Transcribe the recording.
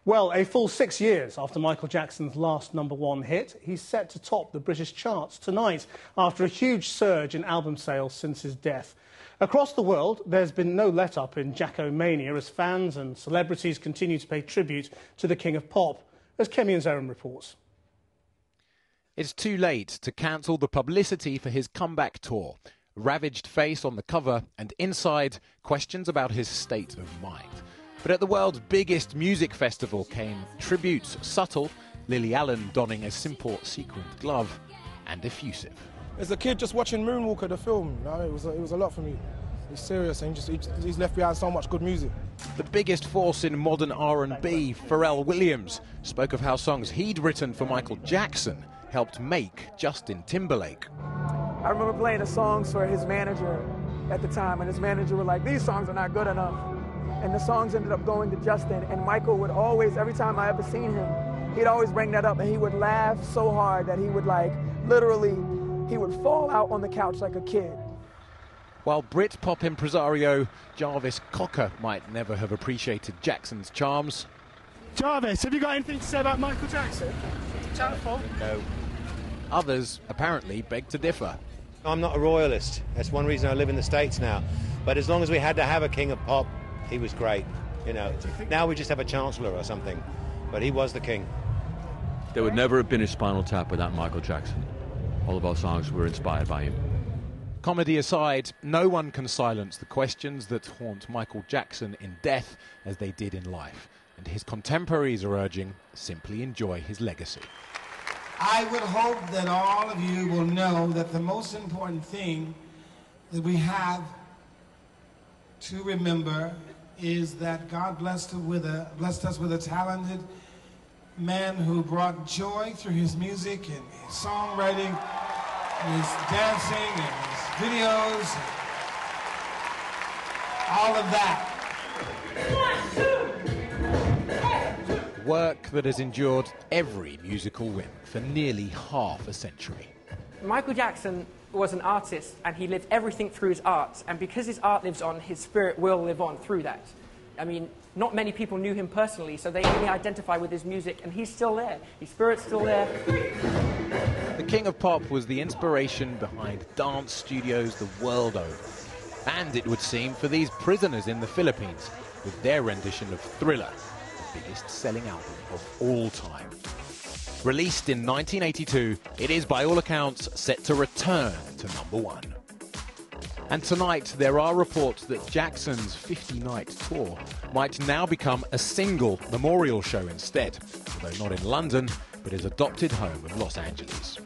Well, a full 6 years after Michael Jackson's last #1 hit, he's set to top the British charts tonight after a huge surge in album sales since his death. Across the world, there's been no let-up in Jacko-mania as fans and celebrities continue to pay tribute to the King of Pop, as Kemi Nzerim reports. It's too late to cancel the publicity for his comeback tour. Ravaged face on the cover, and inside, questions about his state of mind. But at the world's biggest music festival came tributes, subtle, Lily Allen donning a simple sequined glove, and effusive. As a kid just watching Moonwalker, the film, you know, it was a lot for me. He's serious and he's left behind so much good music. The biggest force in modern R&B, Pharrell Williams, spoke of how songs he'd written for Michael Jackson helped make Justin Timberlake. I remember playing the songs for his manager at the time, and his manager was like, "These songs are not good enough." And the songs ended up going to Justin, and Michael would always, every time I ever seen him, he'd always bring that up, and he would laugh so hard that he would literally, he would fall out on the couch like a kid. While Britpop impresario Jarvis Cocker might never have appreciated Jackson's charms. Jarvis, have you got anything to say about Michael Jackson? No. Others apparently beg to differ. I'm not a royalist. That's one reason I live in the States now. But as long as we had to have a king of pop, he was great. You know, now we just have a chancellor or something. But he was the king. There would never have been a Spinal Tap without Michael Jackson. All of our songs were inspired by him. Comedy aside, no one can silence the questions that haunt Michael Jackson in death as they did in life. And his contemporaries are urging, simply enjoy his legacy. I would hope that all of you will know that the most important thing that we have to remember is that God blessed us with a talented man who brought joy through his music and his songwriting, and his dancing and his videos, and all of that. Work that has endured every musical whim for nearly half a century. Michael Jackson was an artist, and he lived everything through his art, and because his art lives on, his spirit will live on through that. I mean, not many people knew him personally, so they only identify with his music, and he's still there. His spirit's still there. The King of Pop was the inspiration behind dance studios the world over. And it would seem for these prisoners in the Philippines with their rendition of Thriller, the biggest selling album of all time. Released in 1982, it is by all accounts set to return to #1. And tonight there are reports that Jackson's 50-night tour might now become a single memorial show instead, although not in London, but his adopted home of Los Angeles.